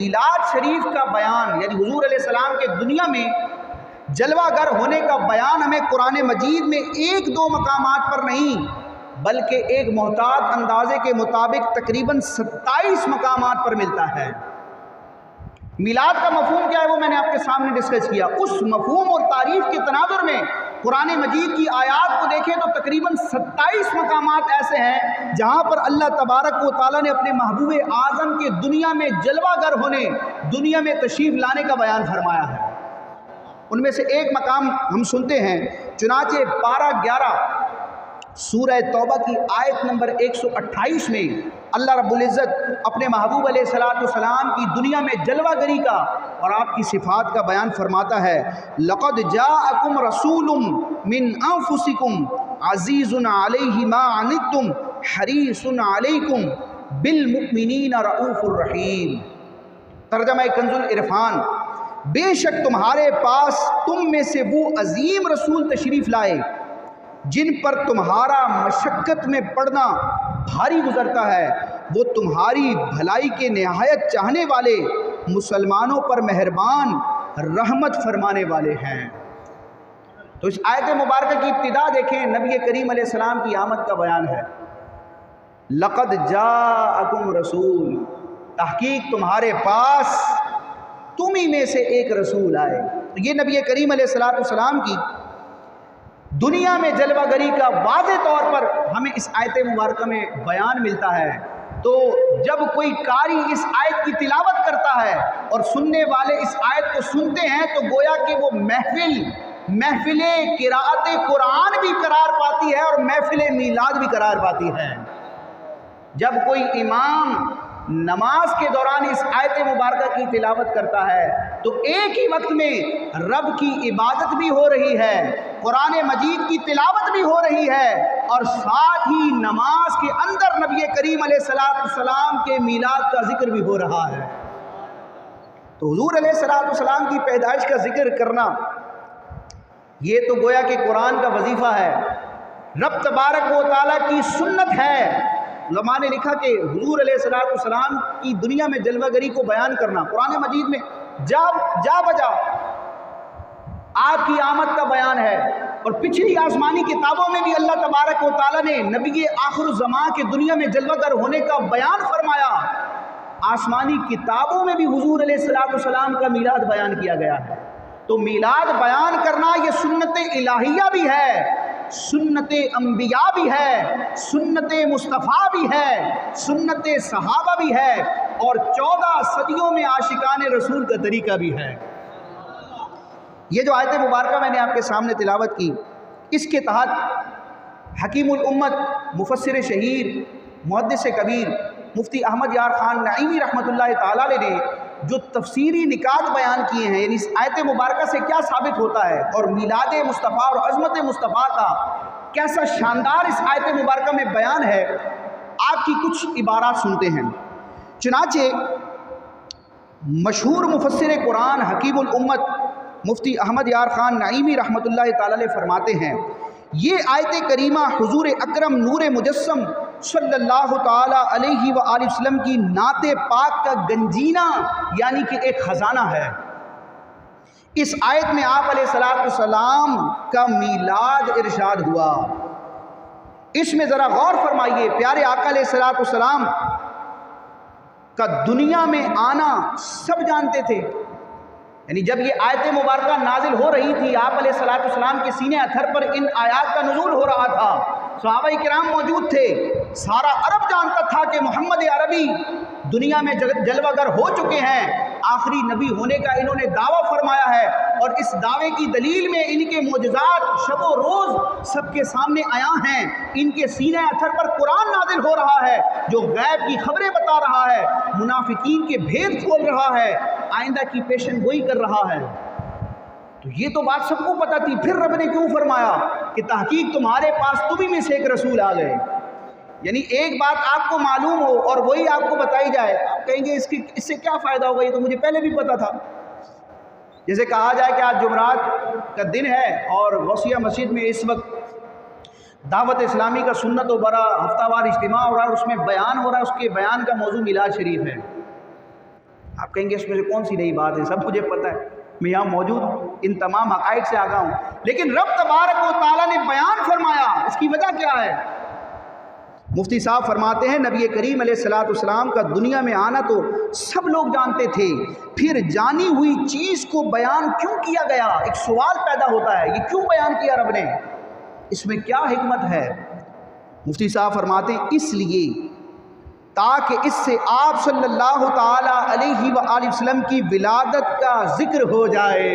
میلاد شریف کا بیان یعنی حضور علیہ السلام کے دنیا میں جلوہ گر ہونے کا بیان ہمیں قرآن مجید میں ایک دو مقامات پر نہیں بلکہ ایک محتاط اندازے کے مطابق تقریباً 27 مقامات پر ملتا ہے۔ میلاد کا مفہوم کیا ہے وہ میں نے آپ کے سامنے ڈسکس کیا۔ اس مفہوم اور تعریف کے تناظر میں قرآن مجید کی آیات کو دیکھیں تو تقریباً 27 مقامات ایسے ہیں جہاں پر اللہ تبارک و تعالیٰ نے اپنے محبوب اعظم کے دنیا میں جلوہ گر ہونے، دنیا میں تشریف لانے کا بیان فرمایا ہے۔ ان میں سے ایک مقام ہم سنتے ہیں، چنانچہ پارہ 11 سورہ توبہ کی آیت نمبر 128 میں اللہ رب العزت اپنے محبوب علیہ السلام کی دنیا میں جلوہ گری کا اور آپ کی صفات کا بیان فرماتا ہے۔ لَقَدْ جَاءَكُمْ رَسُولٌ مِّنْ أَنفُسِكُمْ عَزِيزٌ عَلَيْهِ مَا عَنِتُّمْ حَرِيصٌ عَلَيْكُمْ بِالْمُؤْمِنِينَ رَءُوفٌ رَحِيمٌ۔ ترجمہ کنز العرفان، بے شک تمہارے پاس تم میں سے وہ عظیم رسول تشریف لائے جن پر تمہارا مشقت میں پڑنا بھاری گزرتا ہے، وہ تمہاری بھلائی کے نہایت چاہنے والے، مسلمانوں پر مہربان، رحمت فرمانے والے ہیں۔ تو اس آیت مبارکہ کی ابتدا دیکھیں، نبی کریم علیہ السلام کی آمد کا بیان ہے۔ لقد جاءکم رسول، تحقیق تمہارے پاس تمہیں میں سے ایک رسول آئے۔ یہ نبی کریم علیہ السلام کی دنیا میں جلوہ گری کا واضح طور پر ہمیں اس آیت مبارکہ میں بیان ملتا ہے۔ تو جب کوئی قاری اس آیت کی تلاوت کرتا ہے اور سننے والے اس آیت کو سنتے ہیں تو گویا کہ وہ محفل قراءت قرآن بھی قرار پاتی ہے اور محفل میلاد بھی قرار پاتی ہے۔ جب کوئی امام نماز کے دوران اس آیت مبارکہ کی تلاوت کرتا ہے تو ایک ہی وقت میں رب کی عبادت بھی ہو رہی ہے، قرآن مجید کی تلاوت بھی ہو رہی ہے، اور ساتھ ہی نماز کے اندر نبی کریم علیہ السلام کے میلاد کا ذکر بھی ہو رہا ہے۔ تو حضور علیہ السلام کی پیدائش کا ذکر کرنا یہ تو گویا کہ قرآن کا وظیفہ ہے، رب تبارک و تعالیٰ کی سنت ہے۔ علماء نے لکھا کہ حضور علیہ السلام کی دنیا میں جلوہ گری کو بیان کرنا قرآن مجید میں جا بجا آپ کی آمد کا بیان ہے، اور پچھلی آسمانی کتابوں میں بھی اللہ تبارک و تعالیٰ نے نبی آخر الزمان کے دنیا میں جلوہ گر ہونے کا بیان فرمایا۔ آسمانی کتابوں میں بھی حضور علیہ السلام کا میلاد بیان کیا گیا ہے۔ تو میلاد بیان کرنا یہ سنت الہیہ بھی ہے، سنت انبیاء بھی ہے، سنت مصطفیٰ بھی ہے، سنت صحابہ بھی ہے، اور 14 صدیوں میں عاشقان رسول کا طریقہ بھی ہے۔ یہ جو آیت مبارکہ میں نے آپ کے سامنے تلاوت کی، اس کے تحت حکیم الامت، مفسر شہیر، محدث کبیر مفتی احمد یار خان نعیمی رحمۃ اللہ تعالیٰ علیہ نے جو تفسیری نکات بیان کیے ہیں، یعنی اس آیت مبارکہ سے کیا ثابت ہوتا ہے اور میلاد مصطفیٰ اور عظمت مصطفیٰ کا کیسا شاندار اس آیت مبارکہ میں بیان ہے، آپ کی کچھ عبارات سنتے ہیں۔ چنانچہ مشہور مفسر قرآن حکیم الامت مفتی احمد یار خان نعیمی رحمۃ اللہ تعالیٰ علیہ فرماتے ہیں، یہ آیت کریمہ حضور اکرم نور مجسم صلی اللہ تعالیٰ علیہ وآلہ وسلم کی نعت پاک کا گنجینہ یعنی کہ ایک خزانہ ہے۔ اس آیت میں آپ علیہ السلام کا میلاد ارشاد ہوا۔ اس میں ذرا غور فرمائیے، پیارے آقا علیہ السلام کا دنیا میں آنا سب جانتے تھے، یعنی جب یہ آیت مبارکہ نازل ہو رہی تھی، آپ علیہ السلام کے سینے اتھر پر ان آیات کا نزول ہو رہا تھا، صحابہ کرام موجود تھے، سارا عرب جانتا تھا کہ محمد عربی دنیا میں جلوہ گر ہو چکے ہیں، آخری نبی ہونے کا انہوں نے دعویٰ فرمایا ہے، اور اس دعوے کی دلیل میں ان کے معجزات شب و روز سب کے سامنے آیا ہیں۔ ان کے سینے اتھر پر قرآن نازل ہو رہا ہے جو غیب کی خبریں بتا رہا ہے، منافقین کے بھید کھول رہا ہے، آئندہ کی پیشن گوئی کر رہا ہے۔ تو یہ تو بات سب کو پتہ تھی، پھر رب نے کیوں فرمایا کہ تحقیق تمہارے پاس تمہیں میں سے ایک رسول آ گئے؟ یعنی ایک بات آپ کو معلوم ہو اور وہی آپ کو بتائی جائے، آپ کہیں گے اس سے کیا فائدہ ہوگا، یہ تو مجھے پہلے بھی پتا تھا۔ جیسے کہا جائے کہ آج جمعرات کا دن ہے اور غوثیہ مسجد میں اس وقت دعوت اسلامی کا سنت و برا ہفتہ وار اجتماع ہو رہا ہے، اس میں بیان ہو رہا ہے، اس کے بیان کا موضوع میلاد شریف ہے۔ آپ کہیں گے اس میں سے کون سی نئی بات ہے، سب مجھے پتہ ہے، میں یہاں موجود ہوں، ان تمام حقائق سے آگاہ ہوں، لیکن رب تبارک و تعالیٰ نے بیان فرمایا، اس کی وجہ کیا ہے؟ مفتی صاحب فرماتے ہیں نبی کریم علیہ السلام کا دنیا میں آنا تو سب لوگ جانتے تھے، پھر جانی ہوئی چیز کو بیان کیوں کیا گیا؟ ایک سوال پیدا ہوتا ہے، یہ کیوں بیان کیا رب نے؟ اس میں کیا حکمت ہے؟ مفتی صاحب فرماتے ہیں اس لیے تاکہ اس سے آپ صلی اللہ تعالی علیہ وآلہ وسلم کی ولادت کا ذکر ہو جائے۔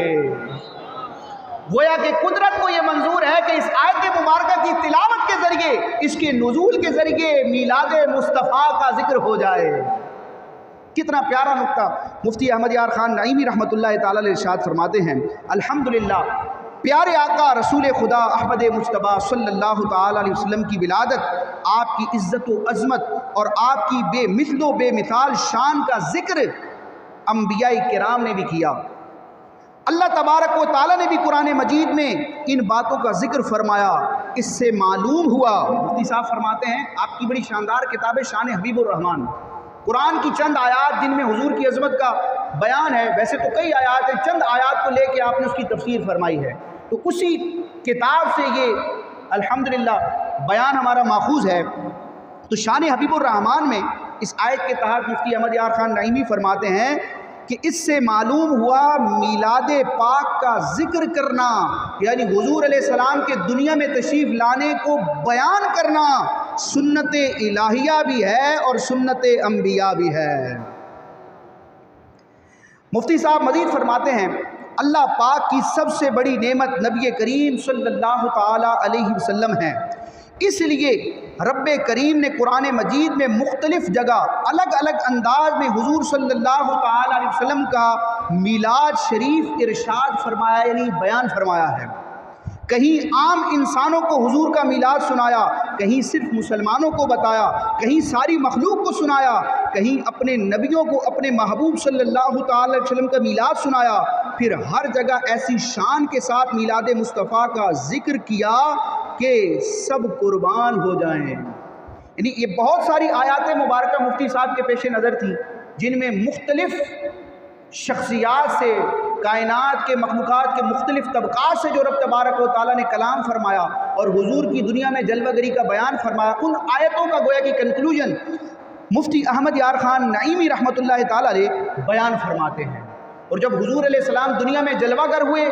گویا کہ قدرت کو یہ منظور ہے کہ اس آیت مبارکہ کی تلاوت کے ذریعے، اس کے نزول کے ذریعے میلاد مصطفیٰ کا ذکر ہو جائے۔ کتنا پیارا نقطہ مفتی احمد یار خان نعیمی رحمۃ اللہ تعالی علیہ ارشاد فرماتے ہیں، الحمدللہ پیارے آقا رسول خدا احمد مجتبیٰ صلی اللہ تعالی علیہ وسلم کی ولادت، آپ کی عزت و عظمت اور آپ کی بے مثل و بے مثال شان کا ذکر انبیاء کرام نے بھی کیا۔ اللہ تبارک و تعالیٰ نے بھی قرآن مجید میں ان باتوں کا ذکر فرمایا۔ اس سے معلوم ہوا، مفتی صاحب فرماتے ہیں آپ کی بڑی شاندار کتاب ہے شان حبیب الرحمن، قرآن کی چند آیات جن میں حضور کی عظمت کا بیان ہے، ویسے تو کئی آیات ہیں، چند آیات کو لے کے آپ نے اس کی تفسیر فرمائی ہے، تو اسی کتاب سے یہ الحمدللہ بیان ہمارا ماخوذ ہے۔ تو شان حبیب الرحمن میں اس آیت کے تحت مفتی احمد یار خان نعیمی فرماتے ہیں کہ اس سے معلوم ہوا میلاد پاک کا ذکر کرنا، یعنی حضور علیہ السلام کے دنیا میں تشریف لانے کو بیان کرنا سنت الہیہ بھی ہے اور سنت انبیاء بھی ہے۔ مفتی صاحب مزید فرماتے ہیں اللہ پاک کی سب سے بڑی نعمت نبی کریم صلی اللہ تعالی علیہ وسلم ہے، اس لیے رب کریم نے قرآن مجید میں مختلف جگہ الگ الگ انداز میں حضور صلی اللہ تعالی علیہ وسلم کا میلاد شریف ارشاد فرمایا، یعنی بیان فرمایا ہے۔ کہیں عام انسانوں کو حضور کا میلاد سنایا، کہیں صرف مسلمانوں کو بتایا، کہیں ساری مخلوق کو سنایا، کہیں اپنے نبیوں کو اپنے محبوب صلی اللہ تعالی علیہ وسلم کا میلاد سنایا، پھر ہر جگہ ایسی شان کے ساتھ میلاد مصطفیٰ کا ذکر کیا کہ سب قربان ہو جائیں۔ یعنی یہ بہت ساری آیات مبارکہ مفتی صاحب کے پیش نظر تھی جن میں مختلف شخصیات سے، کائنات کے مخلوقات کے مختلف طبقات سے جو رب تبارک و تعالیٰ نے کلام فرمایا اور حضور کی دنیا میں جلوہ گری کا بیان فرمایا، ان آیتوں کا گویا کی کنکلوژن مفتی احمد یار خان نعیمی رحمۃ اللہ تعالیٰ علیہ بیان فرماتے ہیں۔ اور جب حضور علیہ السلام دنیا میں جلوہ گر ہوئے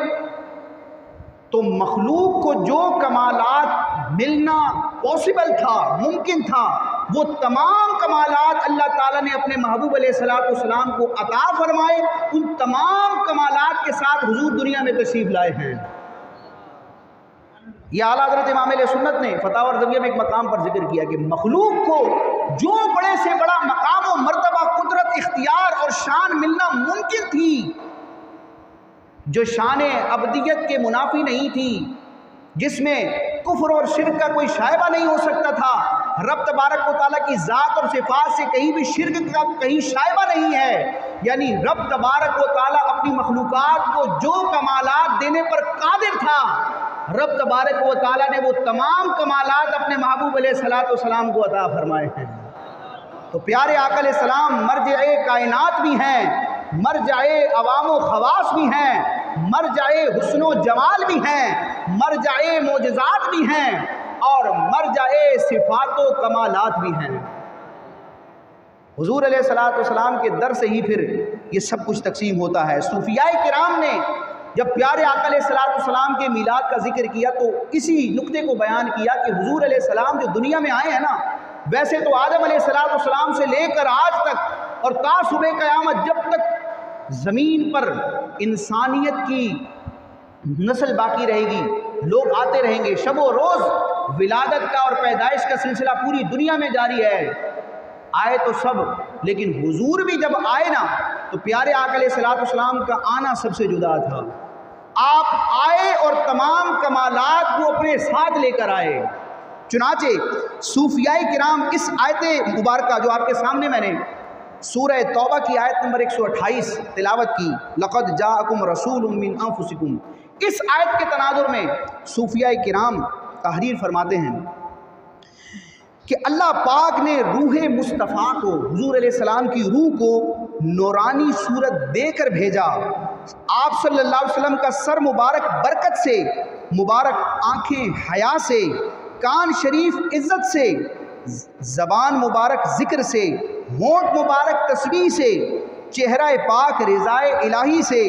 تو مخلوق کو جو کمالات ملنا پاسبل تھا، ممکن تھا، وہ تمام کمالات اللہ تعالیٰ نے اپنے محبوب علیہ السلام کو عطا فرمائے، ان تمام کمالات کے ساتھ حضور دنیا میں تشریف لائے ہیں۔ یہ اعلیٰ حضرت امام علیہ سنت نے فتاوی الرضویہ میں ایک مقام پر ذکر کیا کہ مخلوق کو جو بڑے سے بڑا مقام و مرتبہ، قدرت، اختیار اور شان ملنا ممکن تھی، جو شان ابدیت کے منافی نہیں تھی، جس میں کفر اور شرک کا کوئی شائبہ نہیں ہو سکتا تھا، رب تبارک و تعالیٰ کی ذات اور صفات سے کہیں بھی شرک کا کہیں شائبہ نہیں ہے، یعنی رب تبارک و تعالیٰ اپنی مخلوقات کو جو کمالات دینے پر قادر تھا، رب تبارک و تعالیٰ نے وہ تمام کمالات اپنے محبوب علیہ السلام کو عطا فرمائے ہیں۔ تو پیارے آقا علیہ السلام مرجع کائنات بھی ہیں، مرجع عوام و خواص بھی ہیں، مرجع حسن و جمال بھی ہیں، مرجع معجزات بھی ہیں اور مرجع صفات و کمالات بھی ہیں۔ حضور علیہ السلام کے در سے ہی پھر یہ سب کچھ تقسیم ہوتا ہے۔ صوفیاء کرام نے جب پیارے آقا علیہ السلام کے میلاد کا ذکر کیا تو اسی نقطے کو بیان کیا کہ حضور علیہ السلام جو دنیا میں آئے ہیں نا، ویسے تو آدم علیہ السلام سے لے کر آج تک اور تا صبح قیامت جب تک زمین پر انسانیت کی نسل باقی رہے گی، لوگ آتے رہیں گے، شب و روز ولادت کا اور پیدائش کا سلسلہ پوری دنیا میں جاری ہے، آئے تو سب، لیکن حضور بھی جب آئے نا تو پیارے آقا علیہ السلام کا آنا سب سے جدا تھا۔ آپ آئے اور تمام کمالات کو اپنے ساتھ لے کر آئے۔ چنانچہ صوفیاء کرام اس آیت مبارکہ جو آپ کے سامنے میں نے سورہ توبہ کی آیت نمبر 128 تلاوت کی، لقد جاءکم رسول من انفسکم، اس آیت کے تناظر میں صوفیاء کرام تحریر فرماتے ہیں کہ اللہ پاک نے روح مصطفیٰ کو، حضور علیہ السلام کی روح کو نورانی صورت دے کر بھیجا۔ آپ صلی اللہ علیہ وسلم کا سر مبارک برکت سے، مبارک آنکھیں حیا سے، کان شریف عزت سے، زبان مبارک ذکر سے، ہونٹ مبارک تسبیح سے، چہرہ پاک رضائے الہی سے،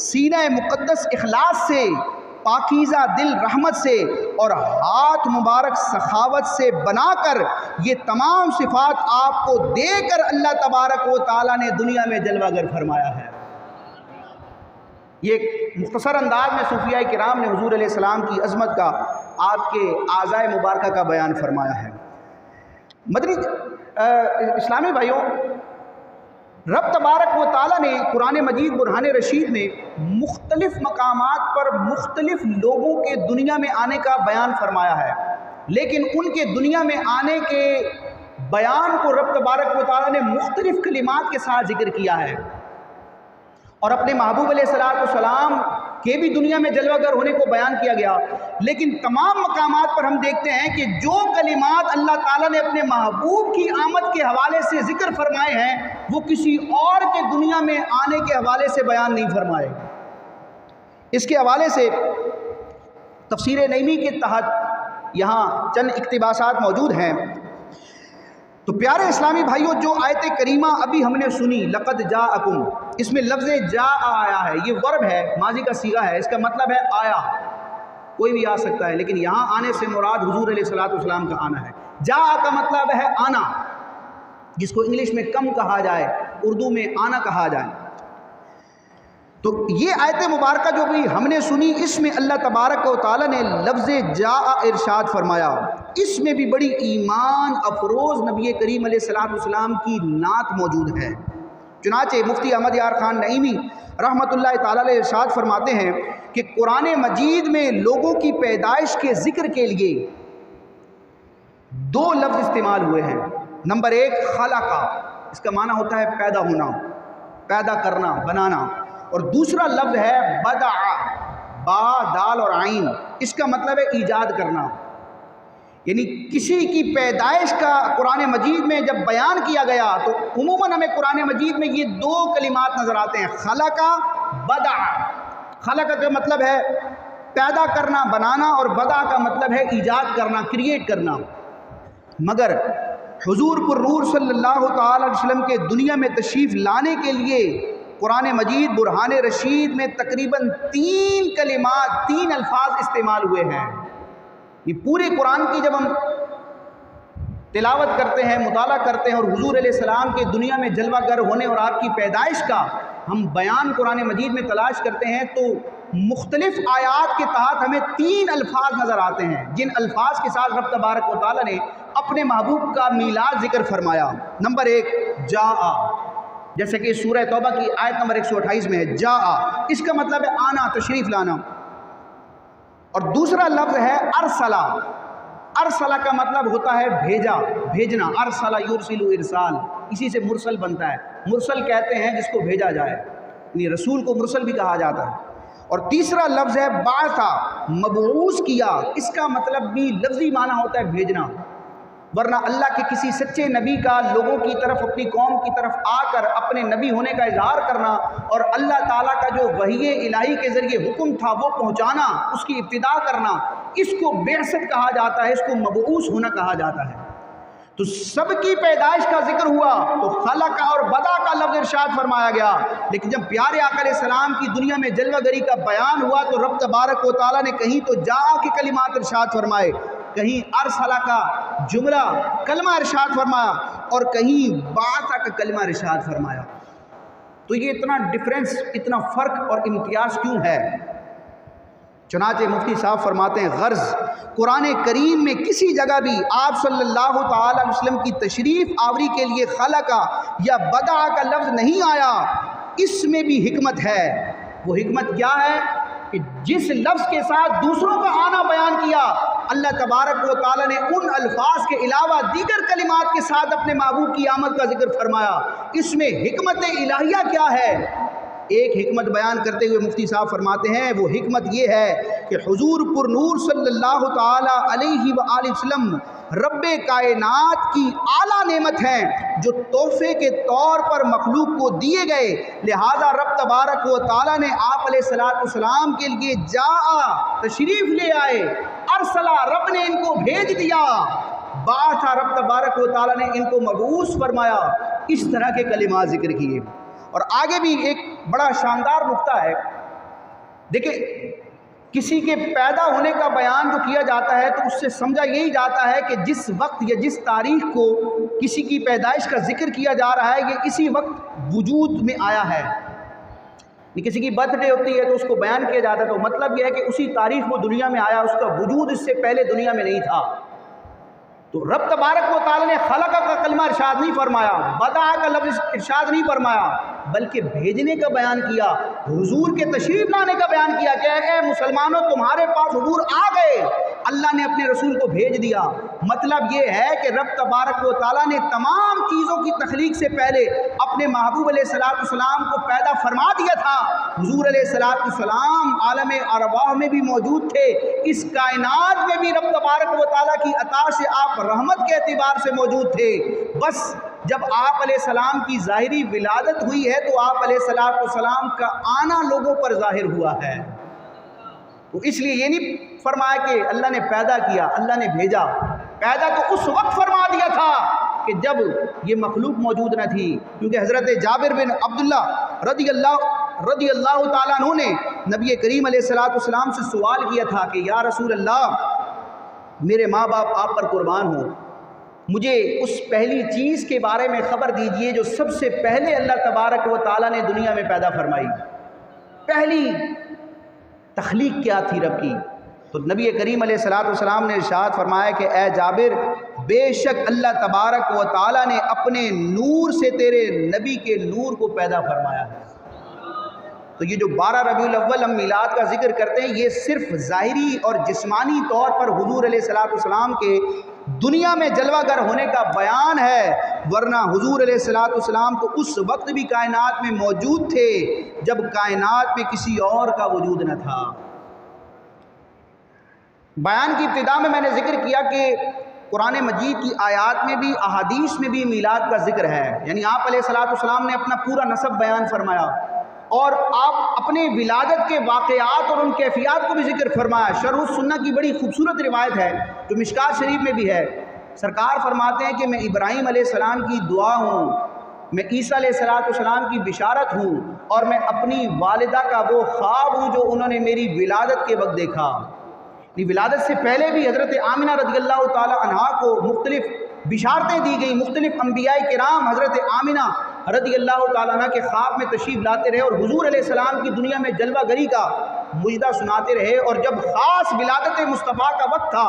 سینہ مقدس اخلاص سے، پاکیزہ دل رحمت سے، اور ہاتھ مبارک سخاوت سے بنا کر یہ تمام صفات آپ کو دے کر اللہ تبارک و تعالیٰ نے دنیا میں جلوہ گر فرمایا ہے۔ یہ مختصر انداز میں صوفیاء کرام نے حضور علیہ السلام کی عظمت کا، آپ کے اعضاء مبارکہ کا بیان فرمایا ہے۔ مدنی اسلامی بھائیوں، رب تبارک و تعالیٰ نے قرآن مجید برہان رشید میں مختلف مقامات پر مختلف لوگوں کے دنیا میں آنے کا بیان فرمایا ہے، لیکن ان کے دنیا میں آنے کے بیان کو رب تبارک و تعالیٰ نے مختلف کلمات کے ساتھ ذکر کیا ہے، اور اپنے محبوب علیہ السلام کے بھی دنیا میں جلوہ گر ہونے کو بیان کیا گیا، لیکن تمام مقامات پر ہم دیکھتے ہیں کہ جو کلمات اللہ تعالیٰ نے اپنے محبوب کی آمد کے حوالے سے ذکر فرمائے ہیں وہ کسی اور کے دنیا میں آنے کے حوالے سے بیان نہیں فرمائے۔ اس کے حوالے سے تفسیر نعیمی کے تحت یہاں چند اقتباسات موجود ہیں۔ تو پیارے اسلامی بھائیوں، جو آیت کریمہ ابھی ہم نے سنی لقد جاءکم، اس میں لفظ جاء آیا ہے، یہ ورب ہے، ماضی کا صیغہ ہے، اس کا مطلب ہے آیا، کوئی بھی آ سکتا ہے، لیکن یہاں آنے سے مراد حضور علیہ السلام کا آنا ہے۔ جاء کا مطلب ہے آنا، جس کو انگلش میں کم کہا جائے، اردو میں آنا کہا جائے۔ تو یہ آیت مبارکہ جو بھی ہم نے سنی، اس میں اللہ تبارک و تعالیٰ نے لفظ جاء ارشاد فرمایا، اس میں بھی بڑی ایمان افروز نبی کریم علیہ السلام کی نعت موجود ہے۔ چنانچہ مفتی احمد یار خان نعیمی رحمۃ اللہ تعالیٰ علیہ ارشاد فرماتے ہیں کہ قرآن مجید میں لوگوں کی پیدائش کے ذکر کے لیے دو لفظ استعمال ہوئے ہیں۔ نمبر ایک خلقہ، اس کا معنی ہوتا ہے پیدا ہونا، پیدا کرنا، بنانا، اور دوسرا لفظ ہے بدع، با دال اور عین، اس کا مطلب ہے ایجاد کرنا، یعنی کسی کی پیدائش کا قرآن مجید میں جب بیان کیا گیا تو عموماً ہمیں قرآن مجید میں یہ دو کلمات نظر آتے ہیں، خلقہ، بدع۔ خلقہ کا مطلب ہے پیدا کرنا، بنانا، اور بدع کا مطلب ہے ایجاد کرنا، کریٹ کرنا۔ مگر حضور پر نور صلی اللہ تعالی علیہ وسلم کے دنیا میں تشریف لانے کے لیے قرآن مجید برہان رشید میں تقریباً 3 کلمات، 3 الفاظ استعمال ہوئے ہیں۔ یہ پورے قرآن کی جب ہم تلاوت کرتے ہیں، مطالعہ کرتے ہیں، اور حضور علیہ السلام کے دنیا میں جلوہ گر ہونے اور آپ کی پیدائش کا ہم بیان قرآن مجید میں تلاش کرتے ہیں، تو مختلف آیات کے تحت ہمیں 3 الفاظ نظر آتے ہیں، جن الفاظ کے ساتھ رب تبارک و تعالیٰ نے اپنے محبوب کا میلاد ذکر فرمایا۔ نمبر 1 جاء، جیسے کہ سورہ توبہ کی آیت نمبر 128 میں ہے، جاء، اس کا مطلب ہے آنا، تشریف لانا۔ اور دوسرا لفظ ہے ارسلہ، ارسلہ کا مطلب ہوتا ہے بھیجا، بھیجنا، ارسلہ یرسل ارسال، اسی سے مرسل بنتا ہے۔ مرسل کہتے ہیں جس کو بھیجا جائے، یعنی رسول کو مرسل بھی کہا جاتا ہے۔ اور تیسرا لفظ ہے بعثا، مبعوث کیا، اس کا مطلب بھی لفظی معنی ہوتا ہے بھیجنا، ورنہ اللہ کے کسی سچے نبی کا لوگوں کی طرف، اپنی قوم کی طرف آ کر اپنے نبی ہونے کا اظہار کرنا اور اللہ تعالیٰ کا جو وحی الہی کے ذریعے حکم تھا وہ پہنچانا، اس کی ابتدا کرنا، اس کو بعثت کہا جاتا ہے، اس کو مبعوث ہونا کہا جاتا ہے۔ تو سب کی پیدائش کا ذکر ہوا تو خلق اور بدا کا لفظ ارشاد فرمایا گیا، لیکن جب پیارے آقا علیہ السلام کی دنیا میں جلوہ گری کا بیان ہوا تو رب تبارک و تعالیٰ نے کہیں تو جاء کے کلمات ارشاد فرمائے، کہیں ارسلہ کا جملہ کلمہ ارشاد فرمایا، اور کہیں بعث کا کلمہ ارشاد فرمایا۔ تو یہ اتنا ڈفرینس، اتنا فرق اور امتیاز کیوں ہے؟ چنانچہ مفتی صاحب فرماتے ہیں غرض قرآن کریم میں کسی جگہ بھی آپ صلی اللہ تعالی علیہ وسلم کی تشریف آوری کے لیے خلقہ یا بدع کا لفظ نہیں آیا، اس میں بھی حکمت ہے۔ وہ حکمت کیا ہے کہ جس لفظ کے ساتھ دوسروں کا آنا بیان کیا، اللہ تبارک و تعالیٰ نے ان الفاظ کے علاوہ دیگر کلمات کے ساتھ اپنے محبوب کی آمد کا ذکر فرمایا۔ اس میں حکمت الہیہ کیا ہے ایک حکمت بیان کرتے ہوئے مفتی صاحب فرماتے ہیں، وہ حکمت یہ ہے کہ حضور پر نور صلی اللہ تعالی علیہ وآلہ وسلم رب کائنات کی اعلیٰ نعمت ہیں جو تحفے کے طور پر مخلوق کو دیے گئے، لہذا رب تبارک و تعالیٰ نے آپ علیہ السلام کے لیے تشریف لے آئے، ارسلہ رب نے ان کو بھیج دیا، بعث رب تبارک و تعالیٰ نے ان کو مبعوث فرمایا، اس طرح کے کلمات ذکر کیے۔ اور آگے بھی ایک بڑا شاندار نقطہ ہے، دیکھیں کسی کے پیدا ہونے کا بیان جو کیا جاتا ہے تو اس سے سمجھا یہی جاتا ہے کہ جس وقت یا جس تاریخ کو کسی کی پیدائش کا ذکر کیا جا رہا ہے یہ اسی وقت وجود میں آیا ہے۔ کسی کی برتھ ڈے ہوتی ہے تو اس کو بیان کیا جاتا ہے، تو مطلب یہ ہے کہ اسی تاریخ وہ دنیا میں آیا، اس کا وجود اس سے پہلے دنیا میں نہیں تھا۔ تو رب تبارک و تعالی نے خلق کا کلمہ ارشاد نہیں فرمایا، بدع کا لفظ ارشاد نہیں فرمایا، بلکہ بھیجنے کا بیان کیا، حضور کے تشریف لانے کا بیان کیا کہ اے مسلمانوں تمہارے پاس حضور آ گئے، اللہ نے اپنے رسول کو بھیج دیا۔ مطلب یہ ہے کہ رب تبارک و تعالیٰ نے تمام چیزوں کی تخلیق سے پہلے اپنے محبوب علیہ السلام کو پیدا فرما دیا تھا۔ حضور علیہ السلام عالم ارواح میں بھی موجود تھے، اس کائنات میں بھی رب تبارک و تعالیٰ کی عطا سے آپ رحمت کے اعتبار سے موجود تھے۔ بس جب آپ علیہ السلام کی ظاہری ولادت ہوئی ہے تو آپ علیہ السلام کا آنا لوگوں پر ظاہر ہوا ہے۔ تو اس لیے یہ نہیں فرمایا کہ اللہ نے پیدا کیا، اللہ نے بھیجا، پیدا تو اس وقت فرما دیا تھا کہ جب یہ مخلوق موجود نہ تھی، کیونکہ حضرت جابر بن عبداللہ رضی اللہ تعالیٰ عنہ نے نبی کریم علیہ السلام سے سوال کیا تھا کہ یا رسول اللہ میرے ماں باپ آپ پر قربان ہوں، مجھے اس پہلی چیز کے بارے میں خبر دیجئے جو سب سے پہلے اللہ تبارک و تعالیٰ نے دنیا میں پیدا فرمائی، پہلی تخلیق کیا تھی رب کی؟ تو نبی کریم علیہ السلام نے ارشاد فرمایا کہ اے جابر بے شک اللہ تبارک و تعالیٰ نے اپنے نور سے تیرے نبی کے نور کو پیدا فرمایا ہے۔ تو یہ جو 12 ربیع الاول ہم میلاد کا ذکر کرتے ہیں یہ صرف ظاہری اور جسمانی طور پر حضور علیہ السلام کے دنیا میں جلوہ گر ہونے کا بیان ہے، ورنہ حضور علیہ السلام تو اس وقت بھی کائنات میں موجود تھے جب کائنات میں کسی اور کا وجود نہ تھا۔ بیان کی ابتدا میں نے ذکر کیا کہ قرآن مجید کی آیات میں بھی احادیث میں بھی میلاد کا ذکر ہے، یعنی آپ علیہ السلام نے اپنا پورا نسب بیان فرمایا اور آپ اپنے ولادت کے واقعات اور ان کیفیات کو بھی ذکر فرمایا۔ شرح السنہ کی بڑی خوبصورت روایت ہے جو مشکات شریف میں بھی ہے، سرکار فرماتے ہیں کہ میں ابراہیم علیہ السلام کی دعا ہوں، میں عیسیٰ علیہ السلام کی بشارت ہوں، اور میں اپنی والدہ کا وہ خواب ہوں جو انہوں نے میری ولادت کے وقت دیکھا۔ ولادت سے پہلے بھی حضرت آمنہ رضی اللہ تعالی عنہا کو مختلف بشارتیں دی گئی، مختلف انبیاء کرام حضرت آمنہ رضی اللہ تعالیٰ عنہ کے خواب میں تشریف لاتے رہے اور حضور علیہ السلام کی دنیا میں جلوہ گری کا مجدہ سناتے رہے، اور جب خاص ولادت مصطفیٰ کا وقت تھا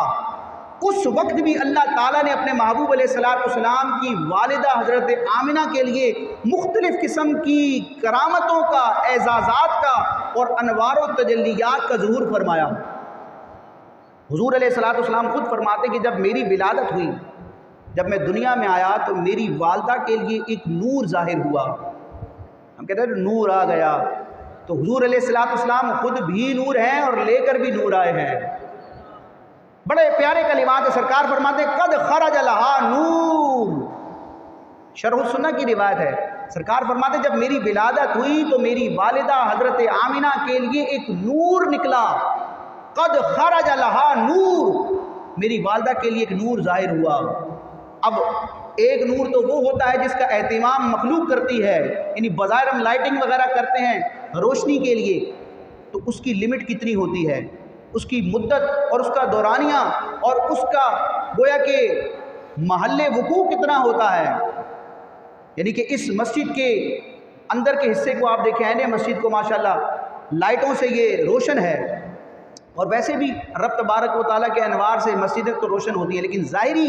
اس وقت بھی اللہ تعالیٰ نے اپنے محبوب علیہ السلام کی والدہ حضرت آمنہ کے لیے مختلف قسم کی کرامتوں کا، اعزازات کا اور انوار و تجلیات کا ظہور فرمایا۔ حضور علیہ السلام خود فرماتے کہ جب میری ولادت ہوئی، جب میں دنیا میں آیا تو میری والدہ کے لیے ایک نور ظاہر ہوا، ہم کہتے ہیں نور آ گیا، تو حضور علیہ السلام خود بھی نور ہیں اور لے کر بھی نور آئے ہیں۔ بڑے پیارے کلمات ہیں، سرکار فرماتے قد خرج لہا نور، شرح السنہ کی روایت ہے، سرکار فرماتے جب میری ولادت ہوئی تو میری والدہ حضرت آمنہ کے لیے ایک نور نکلا، قد خرج لہا نور، میری والدہ کے لیے ایک نور ظاہر ہوا۔ اب ایک نور تو وہ ہوتا ہے جس کا اہتمام مخلوق کرتی ہے، یعنی بظاہر ہم لائٹنگ وغیرہ کرتے ہیں روشنی کے لیے، تو اس کی لمٹ کتنی ہوتی ہے، اس کی مدت اور اس کا دورانیہ اور اس کا گویا کہ محل وقوع کتنا ہوتا ہے۔ یعنی کہ اس مسجد کے اندر کے حصے کو آپ دیکھیں، این مسجد کو ماشاءاللہ لائٹوں سے یہ روشن ہے، اور ویسے بھی رب تبارک و تعالیٰ کے انوار سے مسجدیں تو روشن ہوتی ہیں، لیکن ظاہری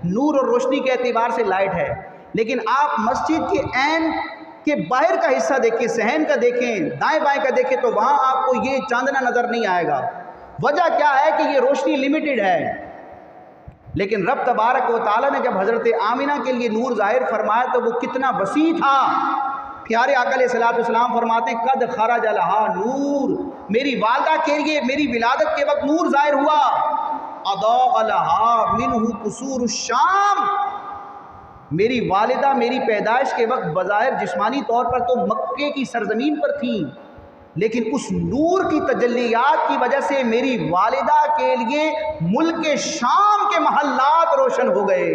نور اور روشنی کے اعتبار سے لائٹ ہے، لیکن آپ مسجد کے عین کے باہر کا حصہ دیکھیں، صحن کا دیکھیں، دائیں بائیں کا دیکھیں تو وہاں آپ کو یہ چاندنا نظر نہیں آئے گا۔ وجہ کیا ہے کہ یہ روشنی لیمیٹڈ ہے، لیکن رب تبارک و تعالیٰ نے جب حضرت آمنہ کے لیے نور ظاہر فرمایا تو وہ کتنا وسیع تھا، پیارے آقا علیہ السلام فرماتے ہیں قد خرج لہا نور، میری والدہ کے لیے میری ولادت کے وقت نور ظاہر ہوا، اضاء لہا منہ قصور الشام، میری والدہ میری پیدائش کے وقت بظاہر جسمانی طور پر تو مکے کی سرزمین پر تھیں، لیکن اس نور کی تجلیات کی وجہ سے میری والدہ کے لیے ملک شام کے محلات روشن ہو گئے۔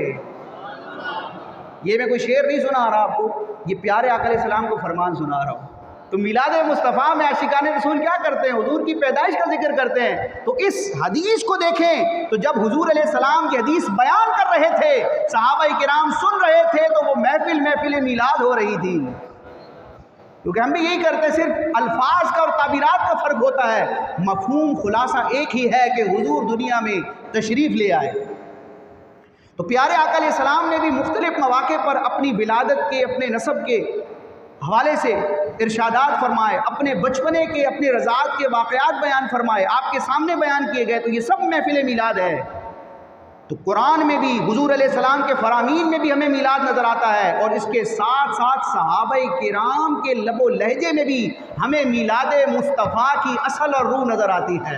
یہ میں کوئی شعر نہیں سنا رہا آپ کو، یہ پیارے آقا علیہ السلام کو فرمان سنا رہا ہوں۔ تو میلاد مصطفیٰ میں عاشقان رسول کیا کرتے ہیں؟ حضور کی پیدائش کا ذکر کرتے ہیں۔ تو اس حدیث کو دیکھیں تو جب حضور علیہ السلام کی حدیث بیان کر رہے تھے، صحابہ کرام سن رہے تھے، تو وہ محفل میلاد ہو رہی تھی۔ کیونکہ ہم بھی یہی کرتے ہیں، صرف الفاظ کا اور تعبیرات کا فرق ہوتا ہے، مفہوم خلاصہ ایک ہی ہے کہ حضور دنیا میں تشریف لے آئے۔ تو پیارے آقا علیہ السلام نے بھی مختلف مواقع پر اپنی ولادت کے، اپنے نسب کے حوالے سے ارشادات فرمائے، اپنے بچپنے کے، اپنے رضاعت کے واقعات بیان فرمائے، آپ کے سامنے بیان کیے گئے۔ تو یہ سب محفل میلاد ہے۔ تو قرآن میں بھی حضور علیہ السلام کے فرامین میں بھی ہمیں میلاد نظر آتا ہے، اور اس کے ساتھ ساتھ صحابہ کرام کے لب و لہجے میں بھی ہمیں میلاد مصطفیٰ کی اصل اور روح نظر آتی ہے۔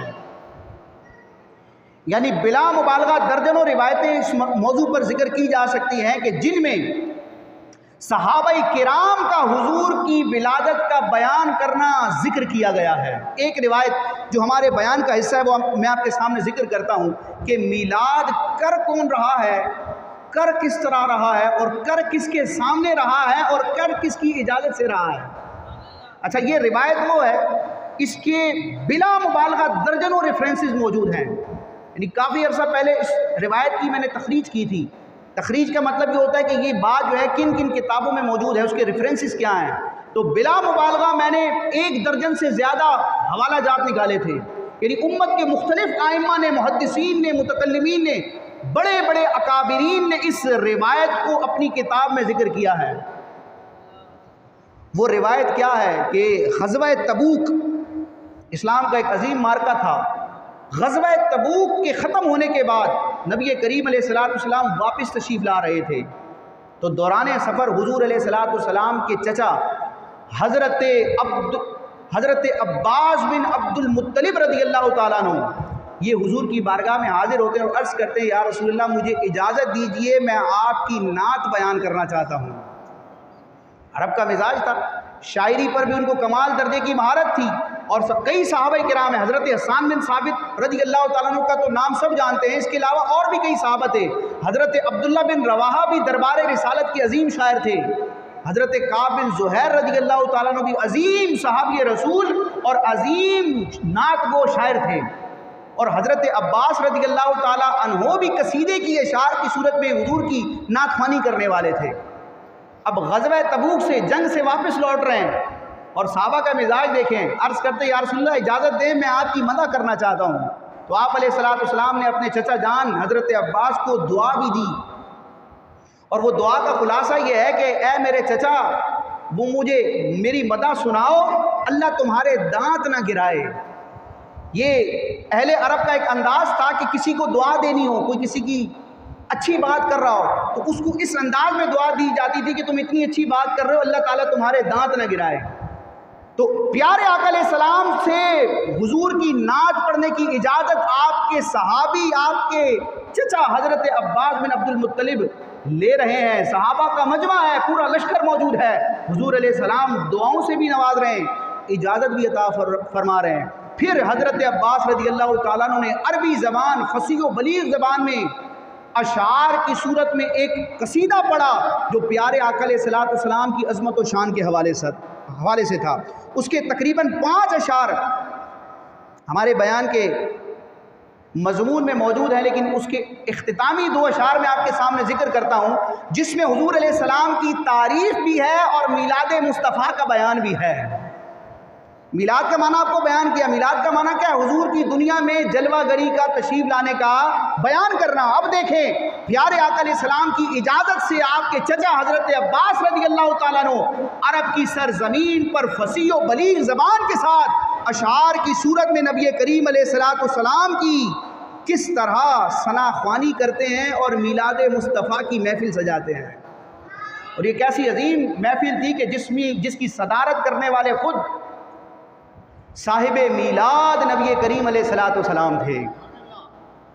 یعنی بلا مبالغہ درجنوں روایتیں اس موضوع پر ذکر کی جا سکتی ہیں کہ جن میں صحابہ کرام کا حضور کی ولادت کا بیان کرنا ذکر کیا گیا ہے۔ ایک روایت جو ہمارے بیان کا حصہ ہے وہ میں آپ کے سامنے ذکر کرتا ہوں کہ میلاد کر کون رہا ہے، کر کس طرح رہا ہے، اور کر کس کے سامنے رہا ہے، اور کر کس کی اجازت سے رہا ہے۔ اچھا، یہ روایت وہ ہے، اس کے بلا مبالغہ درجنوں ریفرنسز موجود ہیں۔ یعنی کافی عرصہ پہلے اس روایت کی میں نے تخریج کی تھی۔ تخریج کا مطلب یہ ہوتا ہے کہ یہ بات جو ہے کن کن کتابوں میں موجود ہے، اس کے ریفرنسز کیا ہیں۔ تو بلا مبالغہ میں نے 1 درجن سے زیادہ حوالہ جات نکالے تھے۔ یعنی امت کے مختلف ائمہ نے، محدثین نے، متکلمین نے، بڑے بڑے اکابرین نے اس روایت کو اپنی کتاب میں ذکر کیا ہے۔ وہ روایت کیا ہے کہ غزوہ تبوک اسلام کا ایک عظیم معرکہ تھا۔ غزوہ تبوک کے ختم ہونے کے بعد نبی کریم علیہ السلام واپس تشریف لا رہے تھے، تو دوران سفر حضور علیہ السلام کے چچا حضرت عباس بن عبد المطلب رضی اللہ تعالیٰ عنہ یہ حضور کی بارگاہ میں حاضر ہوتے ہیں اور عرض کرتے ہیں، یا رسول اللہ مجھے اجازت دیجئے، میں آپ کی نعت بیان کرنا چاہتا ہوں۔ عرب کا مزاج تھا، شاعری پر بھی ان کو کمال درجے کی مہارت تھی، اور کئی صحابہ کرام ہیں۔ حضرت حسان بن ثابت رضی اللہ تعالیٰ عنہ کا تو نام سب جانتے ہیں، اس کے علاوہ اور بھی کئی صحابہ تھے۔ حضرت عبداللہ بن رواحہ بھی دربار رسالت کے عظیم شاعر تھے۔ حضرت کعب بن زہیر رضی اللہ تعالیٰ عنہ بھی عظیم صحابی رسول اور عظیم نعت گو شاعر تھے، اور حضرت عباس رضی اللہ تعالیٰ عنہ بھی قصیدے کی اشعار کی صورت میں حضور کی نعت خوانی کرنے والے تھے۔ اب غزوہ تبوک سے، جنگ سے واپس لوٹ رہے ہیں، اور صحابہ کا مزاج دیکھیں، عرض کرتے ہیں یا رسول اللہ اجازت دیں، میں آپ کی مدح کرنا چاہتا ہوں۔ تو آپ علیہ السلام نے اپنے چچا جان حضرت عباس کو دعا بھی دی، اور وہ دعا کا خلاصہ یہ ہے کہ اے میرے چچا، وہ مجھے میری مدح سناؤ، اللہ تمہارے دانت نہ گرائے۔ یہ اہل عرب کا ایک انداز تھا کہ کسی کو دعا دینی ہو، کوئی کسی کی اچھی بات کر رہا ہو تو اس کو اس انداز میں دعا دی جاتی تھی کہ تم اتنی اچھی بات کر رہے ہو، اللہ تعالیٰ تمہارے دانت نہ گرائے۔ تو پیارے آقا علیہ السلام سے حضور کی نعت پڑھنے کی اجازت آپ کے صحابی، آپ کے چچا حضرت عباس بن عبد المطلب لے رہے ہیں۔ صحابہ کا مجمع ہے، پورا لشکر موجود ہے، حضور علیہ السلام دعاؤں سے بھی نواز رہے ہیں، اجازت بھی عطا فرما رہے ہیں۔ پھر حضرت عباس رضی اللہ تعالیٰ عنہ نے عربی زبان، فصیح و بلیغ زبان میں اشعار کی صورت میں ایک قصیدہ پڑھا جو پیارے آقا علیہ السلام کی عظمت و شان کے حوالے سے تھا۔ اس کے تقریباً 5 اشعار ہمارے بیان کے مضمون میں موجود ہیں، لیکن اس کے اختتامی 2 اشعار میں آپ کے سامنے ذکر کرتا ہوں، جس میں حضور علیہ السلام کی تعریف بھی ہے اور میلاد مصطفیٰ کا بیان بھی ہے۔ میلاد کا معنی آپ کو بیان کیا، میلاد کا معنی کیا ہے؟ حضور کی دنیا میں جلوہ گری کا، تشریف لانے کا بیان کرنا۔ اب دیکھیں، پیارے آقا علیہ السلام کی اجازت سے آپ کے چچا حضرت عباس رضی اللہ تعالیٰ عنہ عرب کی سرزمین پر فصیح و بلیغ زبان کے ساتھ اشعار کی صورت میں نبی کریم علیہ السلام کی کس طرح ثنا خوانی کرتے ہیں اور میلاد مصطفیٰ کی محفل سجاتے ہیں۔ اور یہ کیسی عظیم محفل تھی کہ جس کی صدارت کرنے والے خود صاحب میلاد نبی کریم علیہ الصلوۃ والسلام تھے۔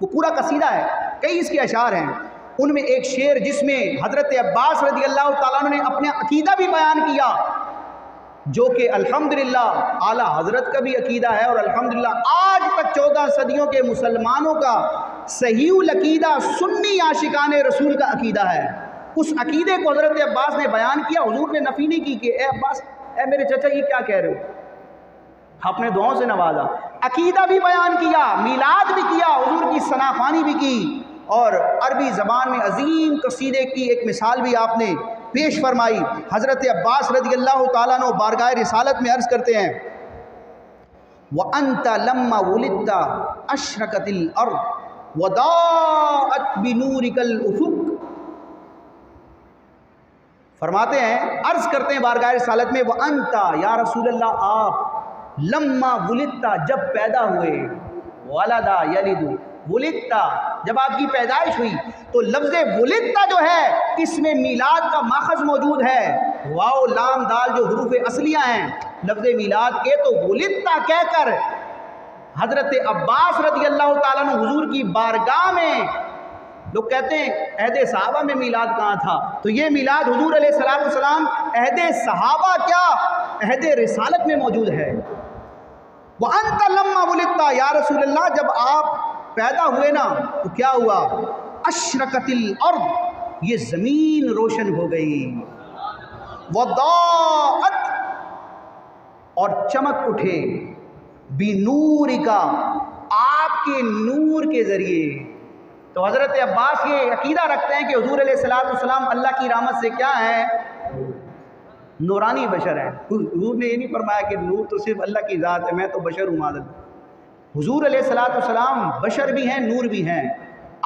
وہ پورا قصیدہ ہے، کئی اس کے اشعار ہیں، ان میں ایک شعر جس میں حضرت عباس رضی اللہ تعالیٰ عنہ نے اپنا عقیدہ بھی بیان کیا، جو کہ الحمدللہ اعلیٰ حضرت کا بھی عقیدہ ہے، اور الحمدللہ آج تک 14 صدیوں کے مسلمانوں کا صحیح العقیدہ سنی عاشقان رسول کا عقیدہ ہے۔ اس عقیدے کو حضرت عباس نے بیان کیا، حضور نے نفی نہیں کی کہ اے عباس، اے میرے چچا یہ کیا کہہ رہے ہو، اپنے دعاؤں سے نوازا، عقیدہ بھی بیان کیا، میلاد بھی کیا، حضور کی ثنا خوانی بھی کی، اور عربی زبان میں عظیم قصیدے کی ایک مثال بھی آپ نے پیش فرمائی۔ حضرت عباس رضی اللہ تعالیٰ عنہ بارگاہ رسالت میں عرض کرتے ہیں وَأَنْتَ لَمَّا وُلِدْتَ أَشْرَقَتِ الْأَرْضُ وَضَاءَتْ بِنُورِكَ الْأُفُقُ۔ فرماتے ہیں، عرض کرتے ہیں بارگاہ رسالت میں، وَأَنْتَ یا رسول اللہ آپ، لَمَّا وُلِدْتَ جب پیدا ہوئے، وَلَدَ يَلِدُ ولدتا جب آپ کی پیدائش ہوئی، تو لفظ ولدتا جو ہے اس میں میلاد کا ماخذ موجود ہے، واو لام دال جو حروف اصلیہ ہیں لفظ میلاد کے، تو ولدتا کہہ کر حضرت عباس رضی اللہ تعالیٰ عنہ حضور کی بارگاہ میں، لوگ کہتے ہیں عہد صحابہ میں میلاد کہاں تھا، تو یہ میلاد حضور علیہ الصلوۃ والسلام عہد صحابہ کیا عہد رسالت میں موجود ہے۔ وَأَنْتَ لَمَّا وُلِدْتَ یا رسول اللہ جب آپ پیدا ہوئے نا تو کیا ہوا، اشرقت الارض یہ زمین روشن ہو گئی، وضاءت اور چمک اٹھے، بنورک آپ کے نور کے ذریعے۔ تو حضرت عباس یہ عقیدہ رکھتے ہیں کہ حضور علیہ الصلوۃ والسلام اللہ کی رحمت سے کیا ہیں، نورانی بشر ہیں۔ حضور نے یہ نہیں فرمایا کہ نور تو صرف اللہ کی ذات ہے، میں تو بشر ہوں معذ اللہ۔ حضور علیہ الصلوۃ والسلام بشر بھی ہیں، نور بھی ہیں،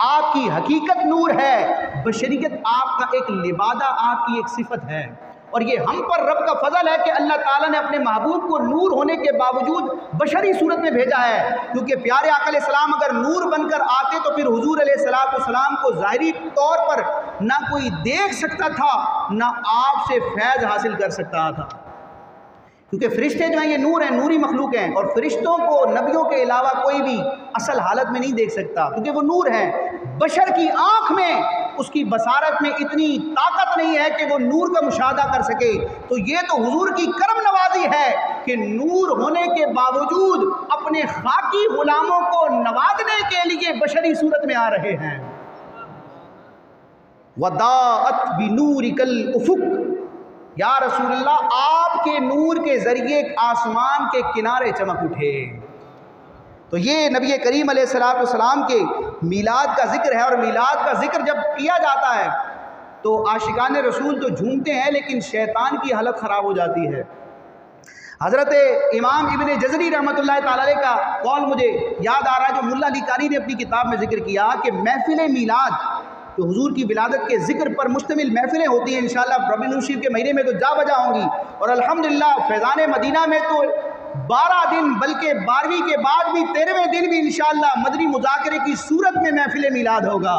آپ کی حقیقت نور ہے، بشریت آپ کا ایک لبادہ، آپ کی ایک صفت ہے، اور یہ ہم پر رب کا فضل ہے کہ اللہ تعالیٰ نے اپنے محبوب کو نور ہونے کے باوجود بشری صورت میں بھیجا ہے، کیونکہ پیارے آقا علیہ السلام اگر نور بن کر آتے تو پھر حضور علیہ الصلوۃ والسلام کو ظاہری طور پر نہ کوئی دیکھ سکتا تھا، نہ آپ سے فیض حاصل کر سکتا تھا، کیونکہ فرشتے جو ہیں یہ نور ہیں، نوری مخلوق ہیں، اور فرشتوں کو نبیوں کے علاوہ کوئی بھی اصل حالت میں نہیں دیکھ سکتا کیونکہ وہ نور ہیں۔ بشر کی آنکھ میں، اس کی بصارت میں اتنی طاقت نہیں ہے کہ وہ نور کا مشاہدہ کر سکے، تو یہ تو حضور کی کرم نوازی ہے کہ نور ہونے کے باوجود اپنے خاکی غلاموں کو نوازنے کے لیے بشری صورت میں آ رہے ہیں۔ وَضَاءَتْ بِنُورِكَ الْأُفُقُ یا رسول اللہ آپ کے نور کے ذریعے آسمان کے کنارے چمک اٹھے۔ تو یہ نبی کریم علیہ الصلوۃ والسلام کے میلاد کا ذکر ہے، اور میلاد کا ذکر جب کیا جاتا ہے تو عاشقان رسول تو جھومتے ہیں، لیکن شیطان کی حالت خراب ہو جاتی ہے۔ حضرت امام ابن جزری رحمۃ اللہ تعالی علیہ کا قول مجھے یاد آ رہا ہے، جو ملا علی قاری نے اپنی کتاب میں ذکر کیا کہ محفل میلاد تو حضور کی ولادت کے ذکر پر مشتمل محفلیں ہوتی ہیں، انشاءاللہ ربیع الشریف کے مہینے میں تو جا بجا ہوں گی، اور الحمدللہ فیضان مدینہ میں تو 12 دن بلکہ 12ویں کے بعد بھی 13ویں دن بھی انشاءاللہ مدنی مذاکرے کی صورت میں محفل میلاد ہوگا،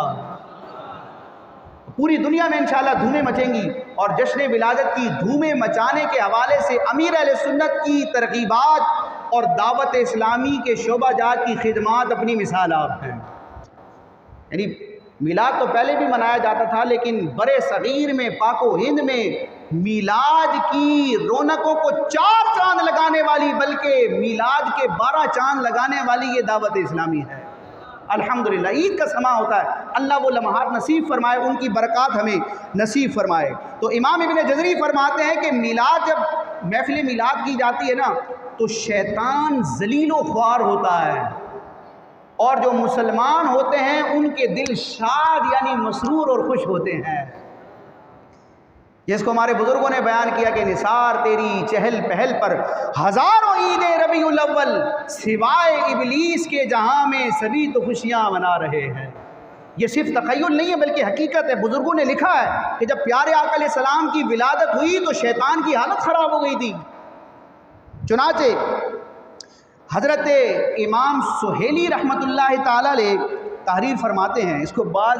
پوری دنیا میں انشاءاللہ دھومیں مچیں گی، اور جشن ولادت کی دھومیں مچانے کے حوالے سے امیر اہل سنت کی ترغیبات اور دعوت اسلامی کے شعبہ جات کی خدمات اپنی مثال آپ ہیں۔ یعنی میلاد تو پہلے بھی منایا جاتا تھا، لیکن برے صغیر میں، پاک و ہند میں میلاد کی رونقوں کو 4 چاند لگانے والی، بلکہ میلاد کے 12 چاند لگانے والی یہ دعوت اسلامی ہے۔ الحمدللہ عید کا سماں ہوتا ہے، اللہ وہ لمحات نصیب فرمائے، ان کی برکات ہمیں نصیب فرمائے۔ تو امام ابن جزری فرماتے ہیں کہ میلاد جب محفل میلاد کی جاتی ہے نا تو شیطان ذلیل و خوار ہوتا ہے، اور جو مسلمان ہوتے ہیں ان کے دل شاد یعنی مسرور اور خوش ہوتے ہیں، جس کو ہمارے بزرگوں نے بیان کیا کہ نثار تیری چہل پہل پر ہزاروں عید ربیع الاول، سوائے ابلیس کے جہاں میں سبھی تو خوشیاں منا رہے ہیں۔ یہ صرف تخیل نہیں ہے بلکہ حقیقت ہے، بزرگوں نے لکھا ہے کہ جب پیارے آقا علیہ السلام کی ولادت ہوئی تو شیطان کی حالت خراب ہو گئی تھی، چنانچہ حضرت امام سہیلی رحمۃ اللہ تعالی علیہ تحریر فرماتے ہیں، اس کو بعض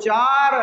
4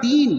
3,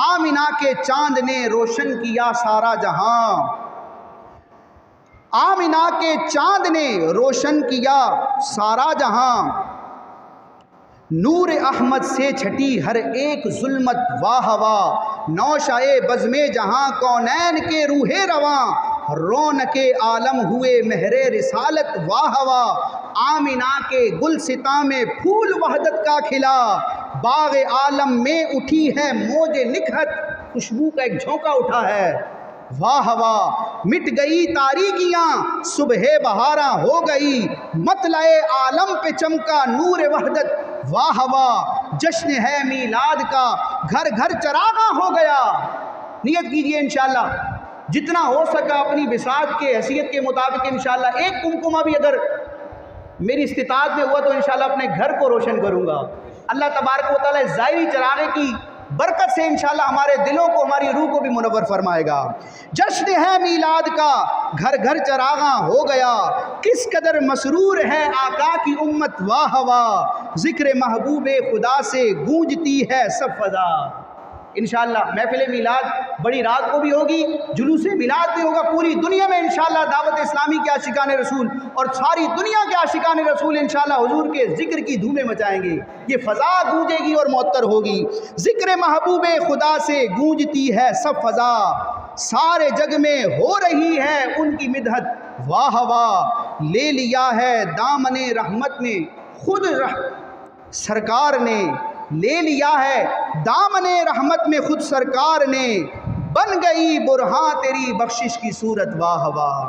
آمنہ کے چاند نے روشن کیا سارا جہاں، آمنہ کے چاند نے روشن کیا سارا جہاں، نور احمد سے چھٹی ہر ایک ظلمت واہ واہ، نوشائے بزم جہاں کونین کے روح رواں، رونق عالم ہوئے مہر رسالت واہ واہ، آمنہ کے گلستاں میں پھول وحدت کا کھلا، باغ عالم میں اٹھی ہے موج نکہت، خوشبو کا ایک جھونکا اٹھا ہے واہ واہ، مٹ گئی تاریکیاں صبح بہاراں ہو گئی، مطلع عالم پہ چمکا نور وحدت واہ واہ، جشن ہے میلاد کا گھر گھر چراغاں ہو گیا۔ نیت کیجئے انشاءاللہ جتنا ہو سکا اپنی بساط کے حیثیت کے مطابق انشاءاللہ ایک کمکمہ بھی اگر میری استطاعت میں ہوا تو انشاءاللہ اپنے گھر کو روشن کروں گا۔ اللہ تبارک و تعالیٰ ظاہری چراغے کی برکت سے انشاءاللہ ہمارے دلوں کو، ہماری روح کو بھی منور فرمائے گا۔ جشن ہے میلاد کا گھر گھر چراغاں ہو گیا، کس قدر مسرور ہے آقا کی امت واہ واہ، ذکر محبوب خدا سے گونجتی ہے سب فضا۔ انشاءاللہ محفل میلاد بڑی رات کو بھی ہوگی، جلوس میلاد بھی ہوگا، پوری دنیا میں انشاءاللہ دعوت اسلامی کے عاشقان رسول اور ساری دنیا کے عاشقان رسول انشاءاللہ حضور کے ذکر کی دھومیں مچائیں گے، یہ فضا گونجے گی اور معطر ہوگی۔ ذکر محبوب خدا سے گونجتی ہے سب فضا، سارے جگ میں ہو رہی ہے ان کی مدحت واہ واہ، لے لیا ہے دامن رحمت میں خود سرکار نے، لے لیا ہے دامن رحمت میں خود سرکار نے، بن گئی برہاں تیری بخشش کی صورت واہ واہ۔